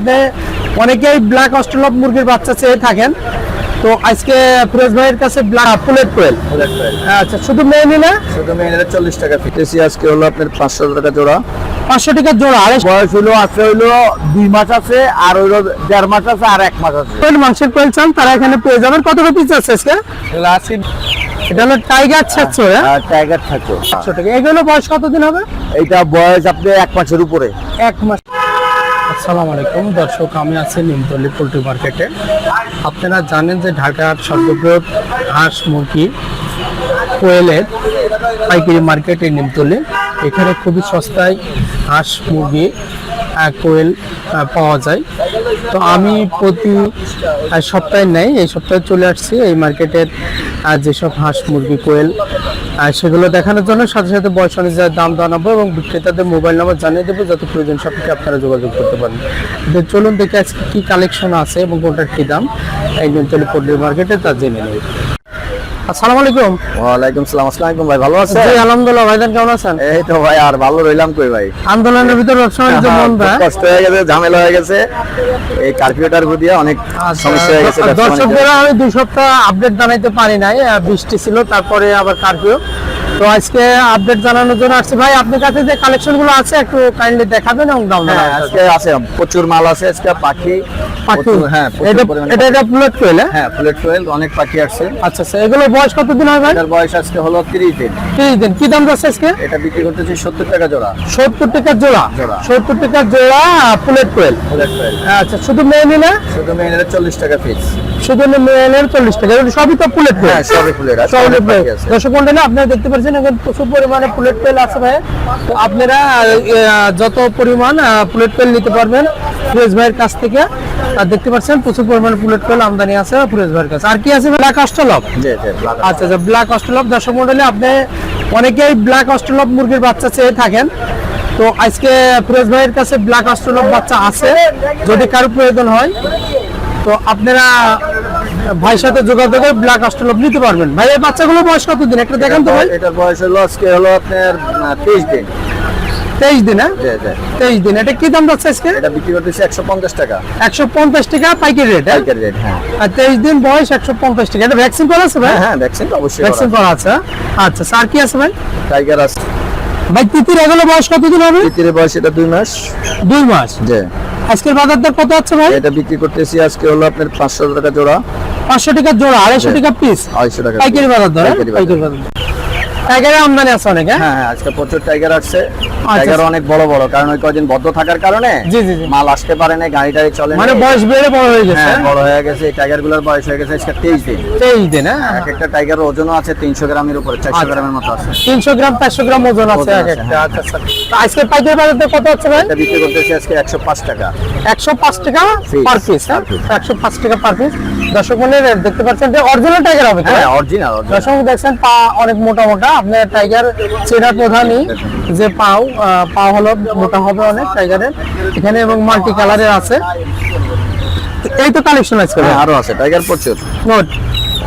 আপনি অনেকেই ব্ল্যাক অস্ট্রেলপ মুরগির বাচ্চা চেয়ে থাকেন, তো আজকে ফিরোজ ভাইয়ের কাছে ব্ল্যাক পুলেট কোয়েল। আচ্ছা, শুধু মেয়ে নিলে শুধু মেয়েদের 40 টাকা ফিটেছি। আজকে হলো আপনার 500 টাকা জোড়া। 500 টাকা জোড়া। আর বয়স হলো আছে হলো 2 মাস আছে, আর হলো 1.5 মাস আছে, আর 1 মাস আছে। কোয়েল মাংসের কোয়েল চান তারা এখানে পেয়ে যাবেন। কত পিস আছে আজকে? এটা হলো টাইগার ছাচ্ছো, আর টাইগার থাকো 500 টাকা। এগুলো বয়স কতদিন হবে? এইটা বয়স আপনি 1 মাসের উপরে। 1 মাস। আসসালামু আলাইকুম দর্শক, আমি আছি নিমতলী পোল্ট্রি মার্কেটে। আপনারা জানেন যে ঢাকার সর্ববৃহৎ হাঁস মুরগি কোয়েলের পাইকারি মার্কেট এই নিমতলী। এখানে খুবই সস্তায় হাঁস মুরগি কোয়েল পাওয়া যায়। তো আমি প্রতি সপ্তাহে নেই, এই সপ্তাহে চলে আসছি এই মার্কেটের যেসব হাঁস মুরগি কোয়েল সেগুলো দেখানোর জন্য, সাথে সাথে বয়স অনুযায়ী দাম জানাবো এবং বিক্রেতাদের মোবাইল নাম্বার জানিয়ে দেবো, যাতে প্রয়োজন সাপেক্ষে আপনারা যোগাযোগ করতে পারেন। চলুন দেখে আজকে কি কালেকশন আছে এবং কোনটার কি দাম এই নিমতলী পোল্ট্রি মার্কেটে তা জেনে নেই। আসসালামু আলাইকুম। ওয়ালাইকুম আসসালাম। আসসালামু আলাইকুম ভাই, ভালো আছেন? জি আলহামদুলিল্লাহ। ভাইজান কেমন আছেন? এই তো ভাই, আর ভালো রইলাম কই ভাই। আন্দোলনের ভিতর সবসময় যে মন ভাই কষ্ট হয়ে গেছে, ঝামেলা হয়ে গেছে, এই কারফিউটার দিয়ে অনেক সমস্যা হয়ে গেছে। দর্শকদেরও আমি 2 সপ্তাহ আপডেট জানাইতে পারি নাই, বৃষ্টি ছিল, তারপরে আবার কারফিউ। তো আজকে আপডেট জানানোর জন্য আসছি। ভাই আপনার কাছে যে কালেকশন গুলো আছে একটু কাইন্ডলি দেখাবেন এবং দাম হ্যাঁ, আজকে আছে প্রচুর মাল আছে। আজকে পাখি হ্যাঁ, এটা প্লেট কোয়েল। হ্যাঁ, প্লেট কোয়েল অনেক পাখি আসছে। আচ্ছা আচ্ছা, এগুলো বয়স কতদিন হয় ভাই? এটার বয়স আজকে হলো 30 দিন। 30 দিন। কি দাম যাচ্ছে আজকে? এটা বিক্রি করতেছি 70 টাকা জোড়া। 70 টাকা জোড়া। 70 টাকা জোড়া প্লেট কোয়েল। প্লেট কোয়েল। আচ্ছা, শুধু মেয়ে নিলে? শুধু মেয়েদের 40 টাকা পিস। শুধু মেয়েদের 40 টাকা। এগুলো সবই তো প্লেট কোয়েল। হ্যাঁ, সবই প্লেট আছে। সবই প্লেট। দর্শক মণ্ডলী আপনারা দেখতে পাচ্ছেন এখানে প্রচুর পরিমাণে প্লেট কোয়েল আছে ভাই। তো আপনারা যত পরিমাণ প্লেট কোয়েল নিতে পারবেন ফিরোজ ভাইয়ের কাছ থেকে। আর দেখতে পাচ্ছেন প্রচুর পরিমাণে প্লেট কোয়েল আমদানি আছে ফিরোজ ভাইয়ের কাছে। আর কি আছে? ব্ল্যাক অস্ট্রেলপ। জি জি, আচ্ছা আচ্ছা, ব্ল্যাক অস্ট্রেলপ। দর্শক মণ্ডলী আপনি অনেকেই ব্ল্যাক অস্ট্রেলপ মুরগির বাচ্চা চেয়ে থাকেন, তো আজকে ফিরোজ ভাইয়ের কাছে ব্ল্যাক অস্ট্রেলপ বাচ্চা আছে। যদি কারো প্রয়োজন হয় তো আপনারা ভাইয়ের সাথে যোগাযোগ করে ব্ল্যাক অস্ট্রেলপ নিতে পারবেন। ভাই এই বাচ্চাগুলো বয়স কতদিন একটা দেখেন তো ভাই? এটার বয়স হলো আজকে হলো আপনার 23 দিন। 23 দিন। হ্যাঁ, জি জি, 23 দিন। এটা কি দাম যাচ্ছে আজকে? এটা বিক্রি করতেছি 150 টাকা। 150 টাকা পাইকারি রেট। পাইকারি রেট, হ্যাঁ। আর 23 দিন বয়স 150 টাকা। এটা ভ্যাকসিন করা আছে ভাই? হ্যাঁ, ভ্যাকসিন তো অবশ্যই ভ্যাকসিন করা আছে। আচ্ছা স্যার, কি আছে ভাই? টাইগার আছে ভাই তিতির এগুলো বয়স কতদিন হবে? তিতিরের বয়স এটা 2 মাস। 2 মাস। জি। আজকের বাজার দর কত আছে ভাই? এটা বিক্রি করতেছি আজকে হলো আপনার 500 টাকা জোড়া। 500 টাকা জোড়া, 250 টাকা পিস। 250 টাকা পাইকারি বাজার দর। পাইকারি বাজার। টাইগারের আমদানি আছে অনেক। হ্যাঁ হ্যাঁ, আজকে প্রচুর টাইগার আসছে। আচ্ছা। টাইগার অনেক বড় বড়, কারণ ওই কয়দিন বদ্ধ থাকার কারণে জি জি জি, মাল আসতে পারে না, গাড়ি টাড়ি চলে না। মানে বয়স বেড়ে বড় হয়ে গেছে। হ্যাঁ, বড় হয়ে গেছে। এই টাইগার গুলোর বয়স হয়ে গেছে আজকে 23 দিন। 23 দিন। হ্যাঁ, এক একটা টাইগারের ওজনও আছে 300 গ্রামের উপরে, 400 গ্রামের মতো আছে। 300 গ্রাম 400 গ্রাম ওজন আছে এক একটা। হ্যাঁ। আচ্ছা আচ্ছা। তো আজকে পাইকারি বাজার দর কত আছে ভাই? এটা বিক্রি করতেছি আজকে 105 টাকা। 105 টাকা Piece, পার পিস। হ্যাঁ, per piece। 105 টাকা পার পিস। দর্শক মণ্ডলী দেখতে পাচ্ছেন যে অরিজিনাল টাইগার হবে তো? হ্যাঁ, অরিজিনাল। দর্শক দেখছেন পা অনেক মোটা মোটা। আপনার টাইগার চেনা প্রধানই যে পা হলো মোটা হবে অনেক টাইগারের এখানে, এবং মাল্টি কালারের আছে। এই তো কালেকশন আছে। আরো আছে টাইগার প্রচুর, গুড।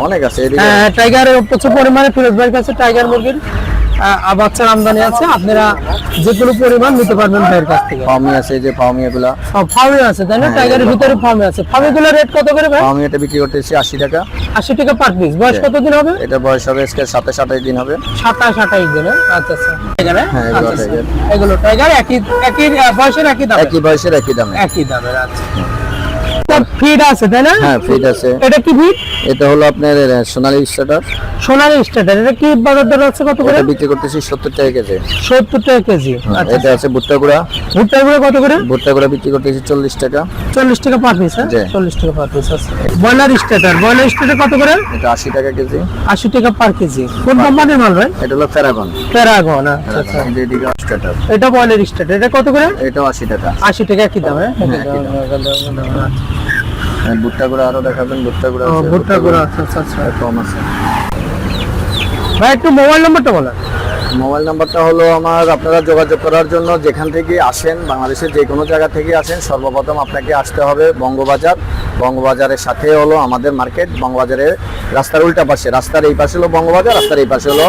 অনেক আছে এদিকে। টাইগার প্রচুর পরিমাণে ফিরোজ ভাইয়ের কাছে টাইগার মুরগির বাচ্চার আমদানি আছে। আপনারা যে কোনো পরিমাণ নিতে পারবেন ভাইয়ের কাছ থেকে। ফার্মি আছে, এই যে ফার্মি এগুলা। ফার্মি আছে তাই না? টাইগারের ভিতরে ফার্মি আছে। ফার্মিগুলোর রেট কত করে ভাই? ফার্মি এটা বিক্রি করতেছি 80 টাকা। 80 টাকা পার পিস। বয়স কতদিন হবে? এটা বয়স হবে আজকে 27-28 দিন হবে। 27-28 দিন। আচ্ছা আচ্ছা। টাইগার। হ্যাঁ, এগুলো টাইগার। এগুলো টাইগার একই বয়সের একই দাম। একই বয়সের একই দামে। একই দামের। আচ্ছা। ফিড আছে তাই না? হ্যাঁ, ফিড আছে। এটা কি ফিড? এটা হলো আপনার সোনালী স্টার্টার। সোনালী স্টার্টার। এটা কি বাজার দর আছে কত করে? এটা বিক্রি করতেছি 70 টাকা কেজি। 70 টাকা কেজি। আচ্ছা। এটা আছে ভুট্টা গুঁড়া। ভুট্টা গুঁড়া কত করে? ভুট্টা গুঁড়া বিক্রি করতেছি 40 টাকা। 40 টাকা পার পিস। হ্যাঁ, জি। 40 টাকা পার পিস আছে। Broiler starter. ব্রয়লার স্টার্টার কত করে? এটা 80 টাকা কেজি। 80 টাকা পার কেজি। কোন কোম্পানির মাল ভাই? এটা হলো প্যারাগন। প্যারাগন। আচ্ছা আচ্ছা। এদিকে স্টার্টার। এটা ব্রয়লার স্টার্টার। এটা কত করে? এটাও 80 টাকা। 80 টাকা একই দাম। হ্যাঁ, ভুট্টা গুঁড়া আরো দেখাবেন। ভুট্টা গুঁড়া আছে। ভুট্টা গুঁড়া। আচ্ছা আচ্ছা আচ্ছা। কম আছে। ভাই একটু মোবাইল নাম্বারটা বলেন। মোবাইল নাম্বারটা হলো আমার, আপনারা যোগাযোগ করার জন্য যেখান থেকে আসেন, বাংলাদেশের যে কোনো জায়গা থেকে আসেন, সর্বপ্রথম আপনাকে আসতে হবে বঙ্গবাজার। বঙ্গবাজারের সাথে হলো আমাদের মার্কেট। বঙ্গবাজারের রাস্তার উল্টা পাশে, রাস্তার এই পাশে হলো বঙ্গবাজার, রাস্তার এই পাশে হলো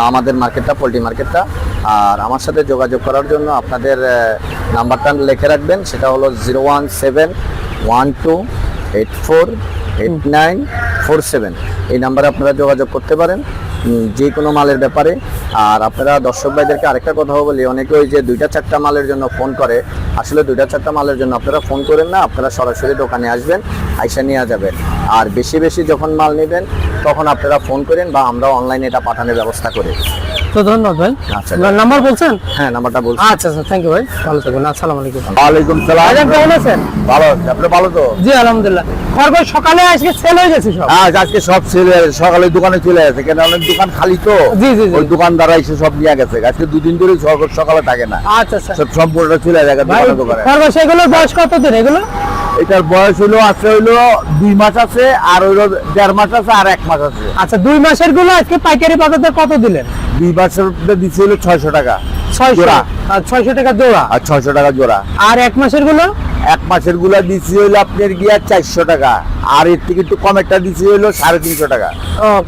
আমাদের মার্কেটটা, পোল্ট্রি মার্কেটটা। আর আমার সাথে যোগাযোগ করার জন্য আপনাদের নাম্বারটা লিখে রাখবেন, সেটা হলো 01712848947। এই নাম্বারে আপনারা যোগাযোগ করতে পারেন যে কোনো মালের ব্যাপারে। আর আপনারা দর্শক ভাইদেরকে আরেকটা কথা বলি, অনেকে ওই যে 2টা-4টা মালের জন্য ফোন করে, আসলে 2টা-4টা মালের জন্য আপনারা ফোন করেন না, আপনারা সরাসরি দোকানে আসবেন, আইসা নিয়ে যাবেন। আর বেশি বেশি যখন মাল নেবেন তখন আপনারা ফোন করেন বা আমরা অনলাইনে এটা পাঠানোর ব্যবস্থা করি। তো ধন্যবাদ ভাই। আচ্ছা। নাম্বার বলছেন? হ্যাঁ, নাম্বারটা বলছি। আচ্ছা আচ্ছা, থ্যাংক ইউ ভাই, ভালো থাকবেন। আসসালামু আলাইকুম। ওয়ালাইকুম সালাম। ভাইজান কেমন আছেন? ভালো আছি, আপনি ভালো তো? জি আলহামদুলিল্লাহ। খরগোশ সকালে আজকে সেল হয়ে গেছে সব? হ্যাঁ, আজকে সব ছেলে সকালে দোকানে চলে গেছে, কেন অনেক দোকান খালি তো। জি জি জি। ওই দোকানদাররা এসে সব নিয়ে গেছে, আজকে 2 দিন ধরে সকালে থাকে না, আচ্ছা আচ্ছা সব সম্পূর্ণ চলে যায় ভাই, দোকানে। খরগোশ এগুলোর বয়স কতদিন এগুলো? এটার বয়স হলো 2 মাস আছে, আর হইলো 1.5 মাস আছে, আর 1 মাস আছে। আচ্ছা, 2 মাসের গুলো আজকে পাইকারি বাজারে কত দিলেন? 2 মাসের দিচ্ছে হলো 600 টাকা 600 জোড়া। আর 600 টাকা জোড়া। আর 600 টাকা জোড়া। আর 1 মাসের গুলো? 1 মাসের গুলা দিচ্ছি হইলো আপনার গিয়া 400 টাকা, আর এর থেকে একটু কম একটা দিচ্ছি হইলো 350 টাকা।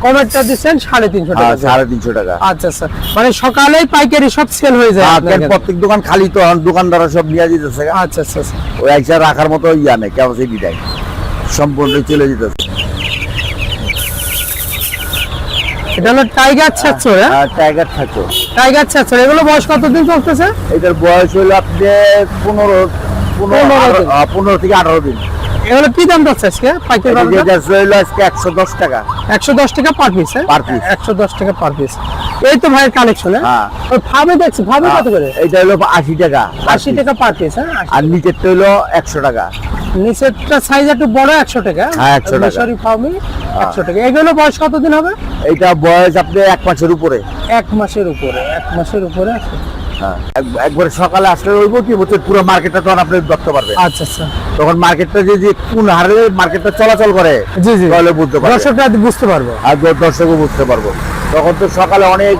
কমেরটা দিচ্ছেন 350 টাকা। 350 টাকা। আচ্ছা আচ্ছা, মানে সকালেই পাইকারি সব সেল হয়ে যায় আপনার কাছে? প্রত্যেক দোকান খালি তো, এখন দোকানদাররা সব নিয়ে যেতেছে। আচ্ছা আচ্ছা আচ্ছা। ওই একসাথে রাখার মতো ইয়া নেই, কেমন সেই বিদায় সম্পূর্ণ চলে যেতেছে। এটা হলো টাইগার ছাচ্চর। হ্যাঁ, আর টাইগার থাকো, টাইগার ছাচ্চর। এগুলো বয়স কতদিন চলতেছে? এটার বয়স হলো আপনার 15 থেকে 18 দিন। এগুলো কি দাম যাচ্ছে আজকে পাইকারি বাজারে? এটা হলো আজকে 110 টাকা 110 টাকা পার পিস। Per piece। 110 টাকা পার পিস। এই তো ভাইয়ের কালেকশন। হ্যাঁ। ওই ফাবে দেখছি, ফাবে কত করে? এটা হলো 80 টাকা 80 টাকা পার পিস। হ্যাঁ, আর নিচেরটা হলো 100 টাকা। নিচেরটা সাইজ একটু বড়, 100 টাকা। হ্যাঁ, 100 টাকা। মিশরি ফার্মে 100 টাকা। এগুলো বয়স কতদিন হবে? এটা বয়স আপনার 1 মাসের উপরে। 1 মাসের উপরে। 1 মাসের উপরে আছে। হ্যাঁ, একবারে সকালে আসলে হইব কি বলতে, পুরো মার্কেটটা তখন আপনি দেখতে পারবেন। আচ্ছা আচ্ছা, তখন মার্কেটটা যে কোন হারে মার্কেটটা চলাচল করে জি জি, তাহলে বুঝতে পারবেন, দর্শকরা বুঝতে পারবে। আর দর্শকও বুঝতে পারবো। তখন তো সকালে অনেক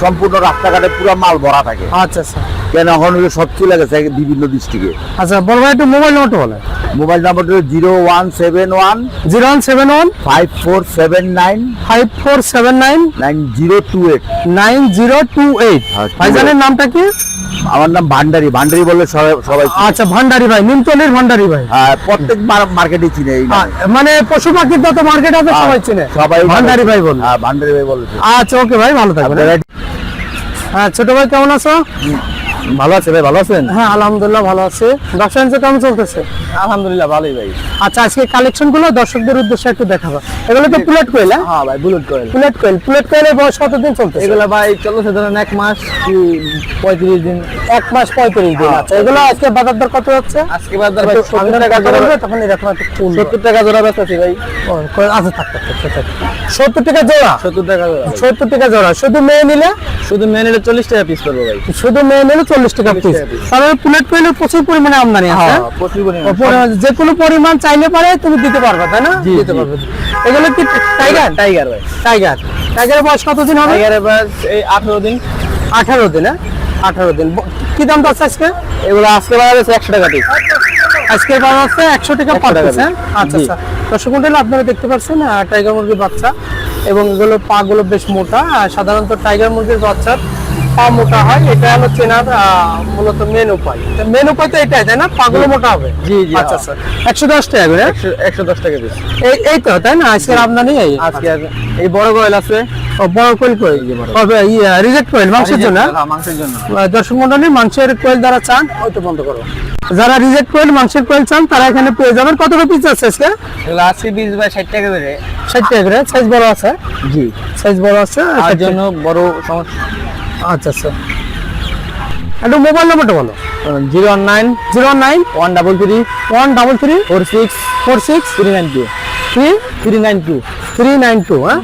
সম্পূর্ণ রাস্তাঘাটে পুরো মাল ভরা থাকে, আচ্ছা আচ্ছা কেন এখন হলো সব চলে গেছে বিভিন্ন ডিস্ট্রিক্টে। আচ্ছা, বড় ভাই একটু মোবাইল নাম্বারটা বলেন। মোবাইল নাম্বারটা হলো 0171 0171 5479 5479 9028। 9028। আচ্ছা। ভাইজানের নামটা কি? আমার নাম ভান্ডারি, ভান্ডারি বললে সবাই আচ্ছা, ভান্ডারি ভাই, নিমতলির ভান্ডারি ভাই। প্রত্যেক মার্কেটে চিনে এই নামে। মানে পশু পাখির যত মার্কেট আছে সবাই চিনে, সবাই ভান্ডারি ভাই বল। হ্যাঁ, ভান্ডারি ভাই বলে। আচ্ছা, ওকে ভাই, ভালো থাকবেন। হ্যাঁ, ছোট ভাই কেমন আছো? ভালো আছে ভাই, ভালো আছেন? হ্যাঁ আলহামদুলিল্লাহ ভালো আছে। ব্যবসা বাণিজ্য কেমন চলতেছে? আলহামদুলিল্লাহ ভালোই ভাই। আচ্ছা, আজকে কালেকশন গুলো দর্শকদের উদ্দেশ্যে একটু দেখাবো। এগুলো তো প্লেট কোয়েল। হ্যাঁ ভাই, বুলেট কয়েল। প্লেট কোয়েলের বয়স কতদিন চলতেছে? এগুলা ভাই চলছে ধরেন 1 মাস কি 35 দিন। 1 মাস 35 দিন। আচ্ছা, এগুলো আজকে বাজার দর কত হচ্ছে? আজকে বাজার ভাই একটু 70 টাকা কথা জোড়া। বলবে, তখন এরকম একটা ফুল 70 টাকা জোড়া বেচতেছি ভাই। আচ্ছা, থাক 70 টাকা জোড়া। 70 টাকা জোড়া। 70 টাকা জোড়া। শুধু মেয়ে নিলে? শুধু মেয়ে নিলে 40 টাকা পিস করবো ভাই। শুধু মেয়ে নিলে 40 টাকা পিস। টাকা piece। তাহলে প্লেট কোয়েলের প্রচুর পরিমাণে আমদানি আছে। হ্যাঁ, প্রচুর পরিমাণে। যে কোনো পরিমাণ চাইলে পারে তুমি দিতে পারবে, তাই না? জি, দিতে জি। পারবে। এগুলো কি টাইগার? টাইগার ভাই। টাইগারের বয়স কতদিন হবে? টাইগারের বয়স এই 18 দিন। 18 দিন। 18 দিন। কি দাম আছে আজকে? এগুলো আজকে বাজারে 100 টাকা পিস। আজকে বাজার আছে 100 টাকা পার 100 টাকা পিস। আচ্ছা জি। আচ্ছা, দর্শক মণ্ডলী আপনারা দেখতে পাচ্ছেন টাইগার মুরগির বাচ্চা, এবং এগুলো পা গুলো বেশ মোটা। সাধারণত টাইগার মুরগির বাচ্চার পা মোটা হয়, এটা হলো চেনার মূলত মেন উপায়। মেন উপায় তো এটাই, তাই না? পা গুলো মোটা হবে। জি, জি, আচ্ছা আচ্ছা, 110 টাকা করে। 110 টাকা পিস। এই তো, তাই না? আজকের আমদানি এই। আজকে এই বড় কয়েল আছে। ও, বড় কোয়েল কই? রিজেক্ট কোয়েল মাংসের জন্য। হ্যাঁ, মাংসের জন্য। দর্শক মন্ডলী, মাংসের কোয়েল যারা চান, ওইটা বন্ধ করো। যারা রিজেক্ট কোয়েল মাংসের কোয়েল চান তারা এখানে পেয়ে যাবেন। কত করে পিস আছে আজকে? এগুলো আজকে 20 বাই 60 টাকা করে। 60 টাকা করে। সাইজ বড় আছে? জি। সাইজ বড় আছে। আর জন্য বড় সমস্যা। আচ্ছা আচ্ছা, একটু মোবাইল নাম্বারটা বলো। 019 09 133 133 46 46 392 392। হ্যাঁ।